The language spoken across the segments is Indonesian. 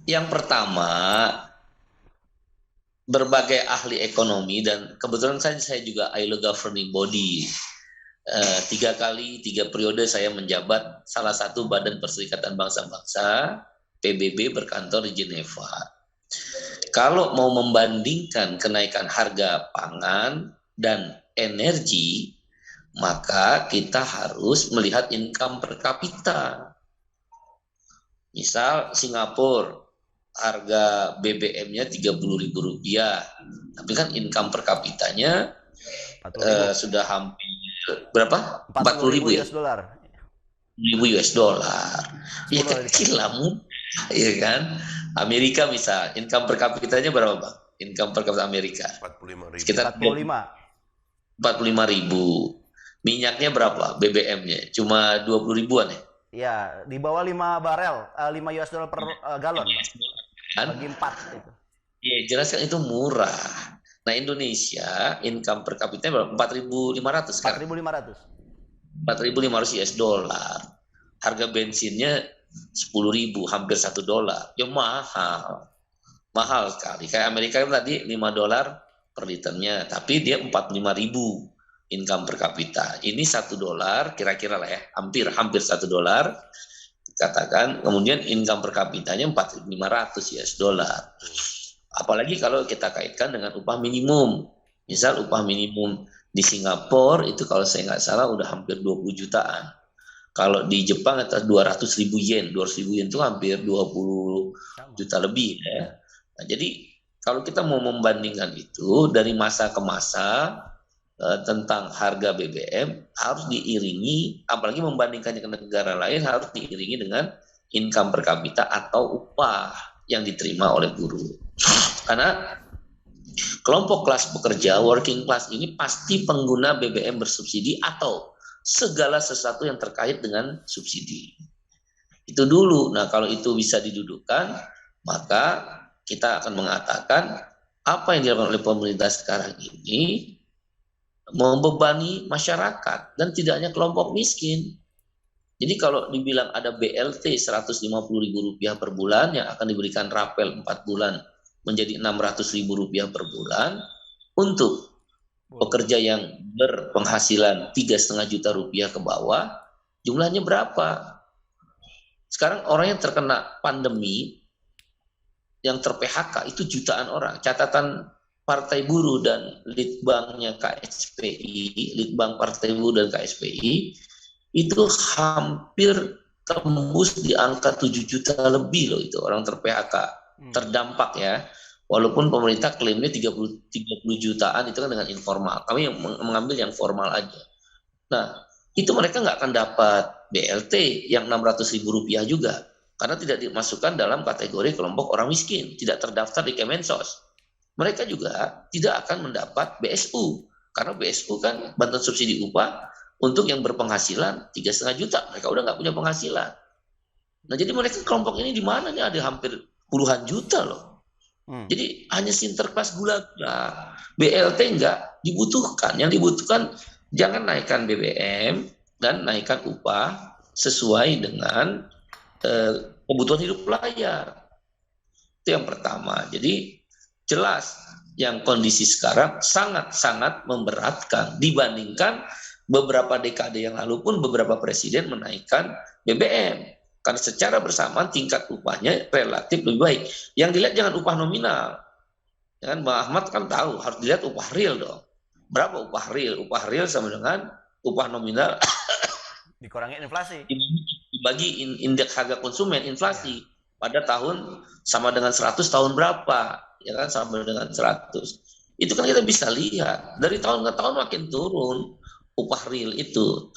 Yang pertama, berbagai ahli ekonomi dan kebetulan saya juga ILO governing body. 3 kali 3 periode saya menjabat salah satu badan Perserikatan Bangsa-Bangsa PBB berkantor di Jeneva. Kalau mau membandingkan kenaikan harga pangan dan energi, maka kita harus melihat income per kapita. Misal Singapura harga BBM-nya Rp30.000, tapi kan income per kapitanya 40.000. sudah hampir berapa? 40.000 ya? US dollar. US dollar. Ya 10 kali lipat. kecil lah, ya kan? Amerika misal, income per kapitanya berapa, Bang? Income per kapita Amerika 45.000. sekitar 45. 45.000. Minyaknya berapa? BBM-nya cuma 20 ribuan ya? Ya, di bawah 5 barel, 5 US dollar per galon, Bang. Kan? Bagi 4 itu. Ya, jelas kan itu murah. Nah, Indonesia income per kapitanya berapa? 4.500 sekarang. 4.500. 4.500 US dollar. Harga bensinnya 10.000, hampir $1. Ya mahal. Mahal sekali. Kayak Amerika kan tadi $5 per liternya, tapi dia 45.000 income per kapita. Ini $1 kira-kira lah ya, hampir $1. Katakan, kemudian income per kapitanya 4.500 US dollar. Apalagi kalau kita kaitkan dengan upah minimum. Misal upah minimum di Singapura itu kalau saya nggak salah udah hampir 20 jutaan. Kalau di Jepang itu 200.000 yen. 200.000 yen itu hampir 20 juta lebih ya. Nah, jadi kalau kita mau membandingkan itu dari masa ke masa tentang harga BBM harus diiringi, apalagi membandingkannya ke negara lain harus diiringi dengan income per kapita atau upah yang diterima oleh buruh. Karena kelompok kelas pekerja, working class ini pasti pengguna BBM bersubsidi atau segala sesuatu yang terkait dengan subsidi. Itu dulu. Nah, kalau itu bisa didudukkan, maka kita akan mengatakan apa yang dilakukan oleh pemerintah sekarang ini membebani masyarakat dan tidak hanya kelompok miskin. Jadi kalau dibilang ada BLT Rp150.000 per bulan yang akan diberikan rapel 4 bulan menjadi Rp600.000 per bulan untuk pekerja yang berpenghasilan 3,5 juta rupiah ke bawah, jumlahnya berapa? Sekarang orang yang terkena pandemi, yang ter-PHK itu jutaan orang. Catatan Partai Buruh dan Litbangnya KSPI, Litbang Partai Buruh dan KSPI, itu hampir tembus di angka 7 juta lebih loh itu orang ter-PHK, terdampak ya. Walaupun pemerintah klaimnya 30 jutaan itu kan dengan informal. Kami yang mengambil yang formal aja. Nah, itu mereka nggak akan dapat BLT yang Rp600.000 juga. Karena tidak dimasukkan dalam kategori kelompok orang miskin, tidak terdaftar di Kemensos. Mereka juga tidak akan mendapat BSU, karena BSU kan bantuan subsidi upah untuk yang berpenghasilan 3,5 juta. Mereka udah nggak punya penghasilan. Nah, jadi mereka kelompok ini di mana nih, ada hampir puluhan juta loh. Jadi hanya sinterklas gula-gula. BLT nggak dibutuhkan. Yang dibutuhkan jangan naikkan BBM dan naikkan upah sesuai dengan kebutuhan hidup layak. Itu yang pertama. Jadi jelas yang kondisi sekarang sangat-sangat memberatkan dibandingkan beberapa dekade yang lalu pun beberapa presiden menaikkan BBM. Karena secara bersamaan tingkat upahnya relatif lebih baik. Yang dilihat jangan upah nominal. Kan Bang Ahmad kan tahu harus dilihat upah real dong. Berapa upah real? Upah real sama dengan upah nominal dikurangi inflasi. Dibagi indeks harga konsumen inflasi pada tahun sama dengan 100 tahun berapa? Ya kan sama dengan 100. Itu kan kita bisa lihat dari tahun ke tahun makin turun upah real itu.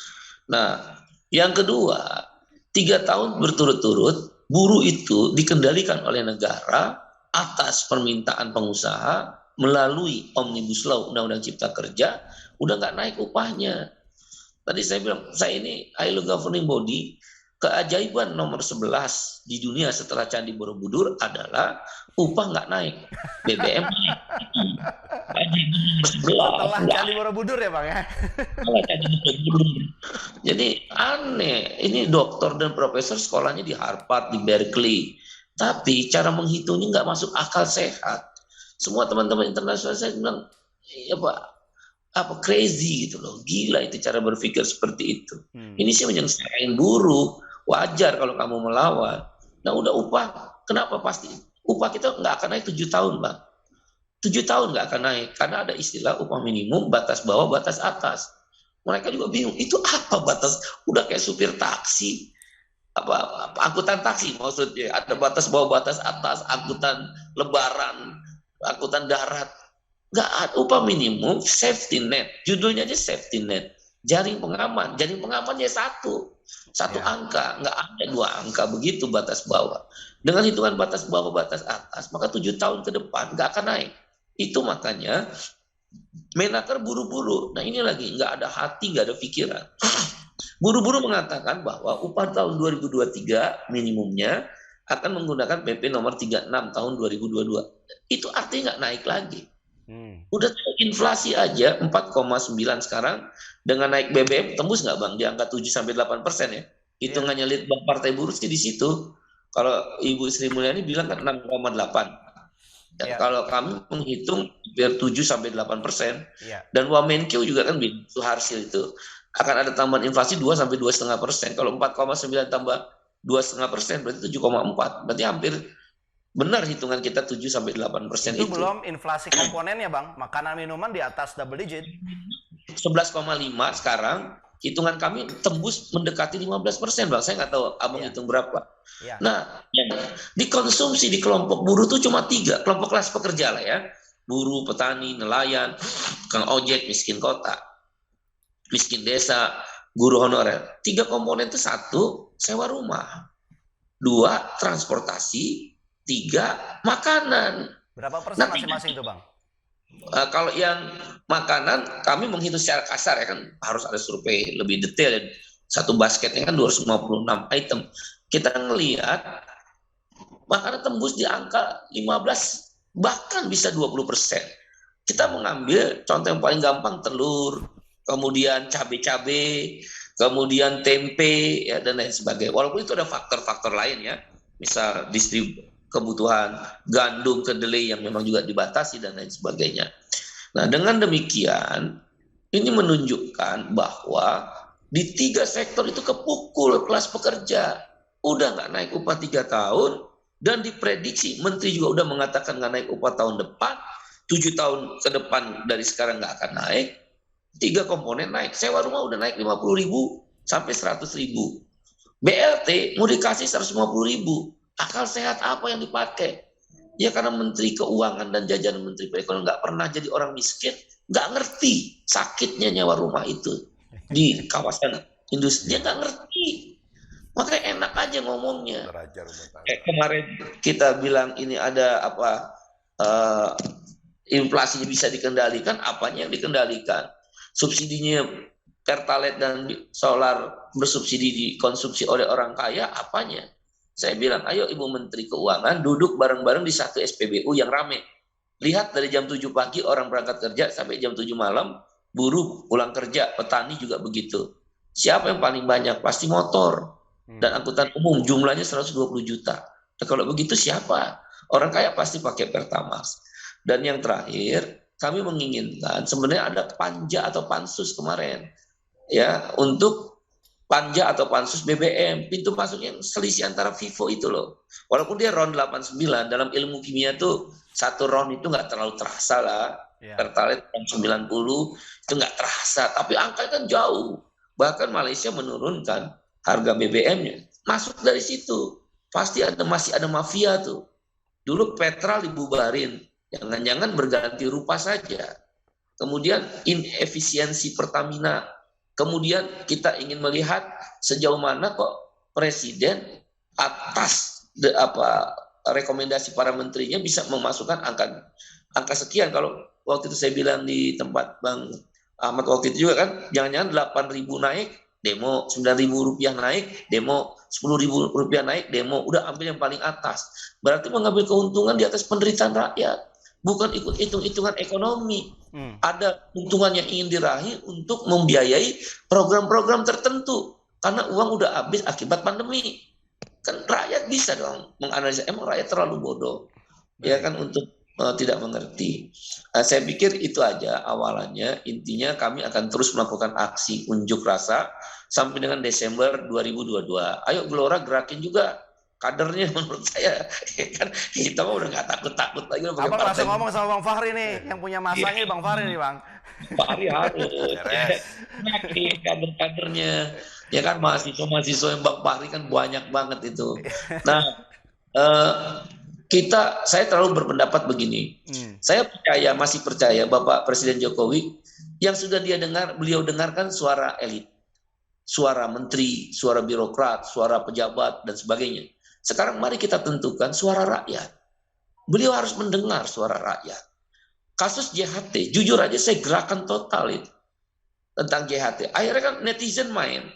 Nah, yang kedua, 3 tahun berturut-turut buruh itu dikendalikan oleh negara atas permintaan pengusaha melalui Omnibus Law, Undang-Undang Cipta Kerja, udah nggak naik upahnya. Tadi saya bilang, saya ini ILO governing body, keajaiban nomor 11 di dunia setelah Candi Borobudur adalah upah nggak naik, BBM naik. Setelah Candi Borobudur ya Bang ya? Jadi aneh, ini dokter dan profesor sekolahnya di Harvard, di Berkeley, Tapi cara menghitungnya nggak masuk akal sehat. Semua teman-teman internasional saya bilang, ya Pak, apa crazy gitu loh, gila itu cara berpikir seperti itu. Ini sih menyengsarain buruh, wajar kalau kamu melawan. Nah udah upah, kenapa pasti upah kita nggak akan naik 7 tahun Bang. 7 tahun nggak akan naik, karena ada istilah upah minimum, batas bawah, batas atas. Mereka juga bingung, itu apa batas, udah kayak supir taksi, apa angkutan taksi maksudnya, ada batas bawah, batas atas, angkutan lebaran, angkutan darat. Nggak ada upah minimum, safety net. Judulnya aja safety net. Jaring pengaman. Jaring pengamannya satu angka. Nggak ada 2 angka begitu batas bawah. Dengan hitungan batas bawah, batas atas, maka 7 tahun ke depan nggak akan naik. Itu makanya Menaker buru-buru. Nah ini lagi, nggak ada hati, nggak ada pikiran. Buru-buru mengatakan bahwa upah tahun 2023 minimumnya akan menggunakan PP nomor 36 tahun 2022. Itu artinya nggak naik lagi. Udah inflasi aja 4,9 sekarang, dengan naik BBM tembus nggak Bang di angka 7-8% ya? Hitungannya Litbang Partai Buruh sih di situ. Kalau Ibu Sri Mulyani bilang kan 6,8. Dan kalau kami menghitung biar 7-8%. Dan Wamenkeu juga kan Suharsil itu akan ada tambahan inflasi 2-2,5%. Kalau 4,9 tambah 2,5% berarti 7,4. Berarti hampir benar hitungan kita 7-8% itu. Itu belum inflasi komponennya Bang, makanan minuman di atas double digit. 11,5 sekarang, hitungan kami tembus mendekati 15% Bang. Saya nggak tahu Abang hitung berapa. Nah, yang dikonsumsi di kelompok buruh itu cuma 3, kelompok kelas pekerja lah ya. Buruh, petani, nelayan, tukang ojek, miskin kota, miskin desa, guru honorer. 3 komponen itu, 1, sewa rumah, 2, transportasi, 3, makanan. Berapa persen masing-masing itu Bang? Kalau yang makanan kami menghitung secara kasar ya kan, harus ada survei lebih detail. Satu basketnya kan 256 item. Kita ngelihat makanan tembus di angka 15 bahkan bisa 20%. Kita mengambil contoh yang paling gampang, telur, kemudian cabai-cabai, kemudian tempe ya, dan lain sebagainya. Walaupun itu ada faktor-faktor lain ya, misal kebutuhan gandum, kedelai yang memang juga dibatasi dan lain sebagainya. Nah, dengan demikian ini menunjukkan bahwa di 3 sektor itu kepukul kelas pekerja. Udah nggak naik upah 3 tahun dan diprediksi Menteri juga udah mengatakan nggak naik upah tahun depan, 7 tahun ke depan dari sekarang nggak akan naik. 3 komponen naik. Sewa rumah udah naik 50.000 sampai 100.000. BLT mau dikasih 150.000. Akal sehat apa yang dipakai? Ya karena Menteri Keuangan dan jajaran Menteri Perekonomian nggak pernah jadi orang miskin, nggak ngerti sakitnya nyawa rumah itu di kawasan industri. Dia nggak ngerti. Makanya enak aja ngomongnya. Kemarin kita bilang ini ada inflasinya bisa dikendalikan, apanya yang dikendalikan? Subsidinya Pertalite dan solar bersubsidi dikonsumsi oleh orang kaya, apanya? Saya bilang, ayo Ibu Menteri Keuangan duduk bareng-bareng di satu SPBU yang rame. Lihat dari jam 7 pagi orang berangkat kerja sampai jam 7 malam, buruh pulang kerja, petani juga begitu. Siapa yang paling banyak? Pasti motor. Dan angkutan umum jumlahnya 120 juta. Nah, kalau begitu siapa? Orang kaya pasti pakai Pertamax. Dan yang terakhir, kami menginginkan sebenarnya ada panja atau pansus kemarin. Ya, untuk panja atau pansus BBM, pintu masuknya selisih antara FIFO itu loh. Walaupun dia round 89, dalam ilmu kimia tuh satu round itu nggak terlalu terasa lah. Pertalite round 90 itu nggak terasa, tapi angka kan jauh. Bahkan Malaysia menurunkan harga BBM-nya. Masuk dari situ. Pasti masih ada mafia tuh. Dulu Petra dibubarin, jangan-jangan berganti rupa saja. Kemudian inefisiensi Pertamina. Kemudian kita ingin melihat sejauh mana kok Presiden atas rekomendasi para menterinya bisa memasukkan angka sekian. Kalau waktu itu saya bilang di tempat Bang Ahmad waktu itu juga kan, jangan-jangan 8.000 naik, demo 9.000 rupiah naik, demo 10.000 rupiah naik, demo udah ambil yang paling atas. Berarti mengambil keuntungan di atas penderitaan rakyat. Bukan ikut hitung-hitungan ekonomi. Ada keuntungan yang ingin diraih untuk membiayai program-program tertentu. Karena uang udah habis akibat pandemi. Kan rakyat bisa dong menganalisa, emang rakyat terlalu bodoh ya kan untuk tidak mengerti. Saya pikir itu aja awalannya, intinya kami akan terus melakukan aksi unjuk rasa sampai dengan Desember 2022. Ayo Gelora gerakin juga kadernya menurut saya. Kan kita mah udah nggak takut-takut lagi pakai Abang partai. langsung ngomong sama Bang Fahri nih, yang punya masanya Bang Fahri nih Bang. Pak Ari harus Beres. yakin kader-kadernya. Ya kan mahasiswa-mahasiswa yang Bang Fahri kan banyak banget itu. Nah, eh, saya terlalu berpendapat begini. Saya percaya, masih percaya Bapak Presiden Jokowi yang sudah beliau dengarkan suara elit, suara menteri, suara birokrat, suara pejabat dan sebagainya. Sekarang mari kita tentukan suara rakyat. Beliau harus mendengar suara rakyat. Kasus JHT, jujur aja saya gerakan total itu tentang JHT. Akhirnya kan netizen main.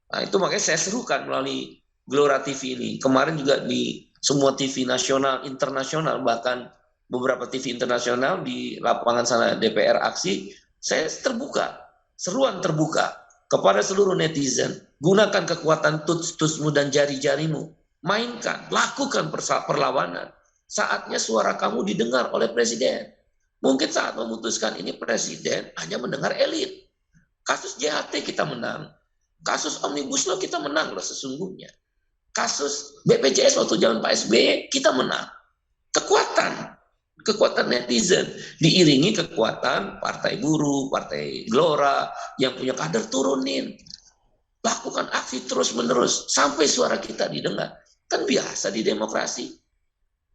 Nah itu makanya saya serukan melalui Gelora TV ini. Kemarin juga di semua TV nasional, internasional, bahkan beberapa TV internasional di lapangan sana DPR aksi, saya terbuka, seruan terbuka kepada seluruh netizen. Gunakan kekuatan tuts-tutsmu dan jari-jarimu. Mainkan, lakukan perlawanan. Saatnya suara kamu didengar oleh presiden. Mungkin saat memutuskan ini presiden hanya mendengar elit. Kasus JHT kita menang. Kasus Omnibus Law kita menang loh sesungguhnya. Kasus BPJS waktu zaman Pak SBY kita menang. Kekuatan netizen diiringi kekuatan partai buruh, partai Gelora yang punya kader turunin. Lakukan aksi terus-menerus sampai suara kita didengar. Kan biasa di demokrasi.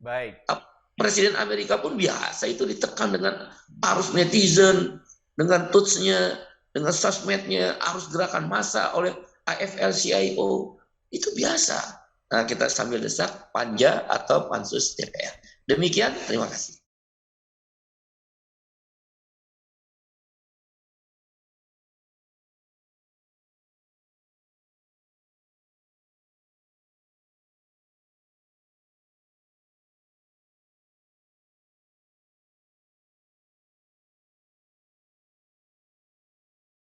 Baik. Presiden Amerika pun biasa itu ditekan dengan arus netizen, dengan tutsnya, dengan sosmednya, arus gerakan massa oleh AFL-CIO. Itu biasa. Nah, kita sambil desak panja atau pansus DPR. Demikian, terima kasih.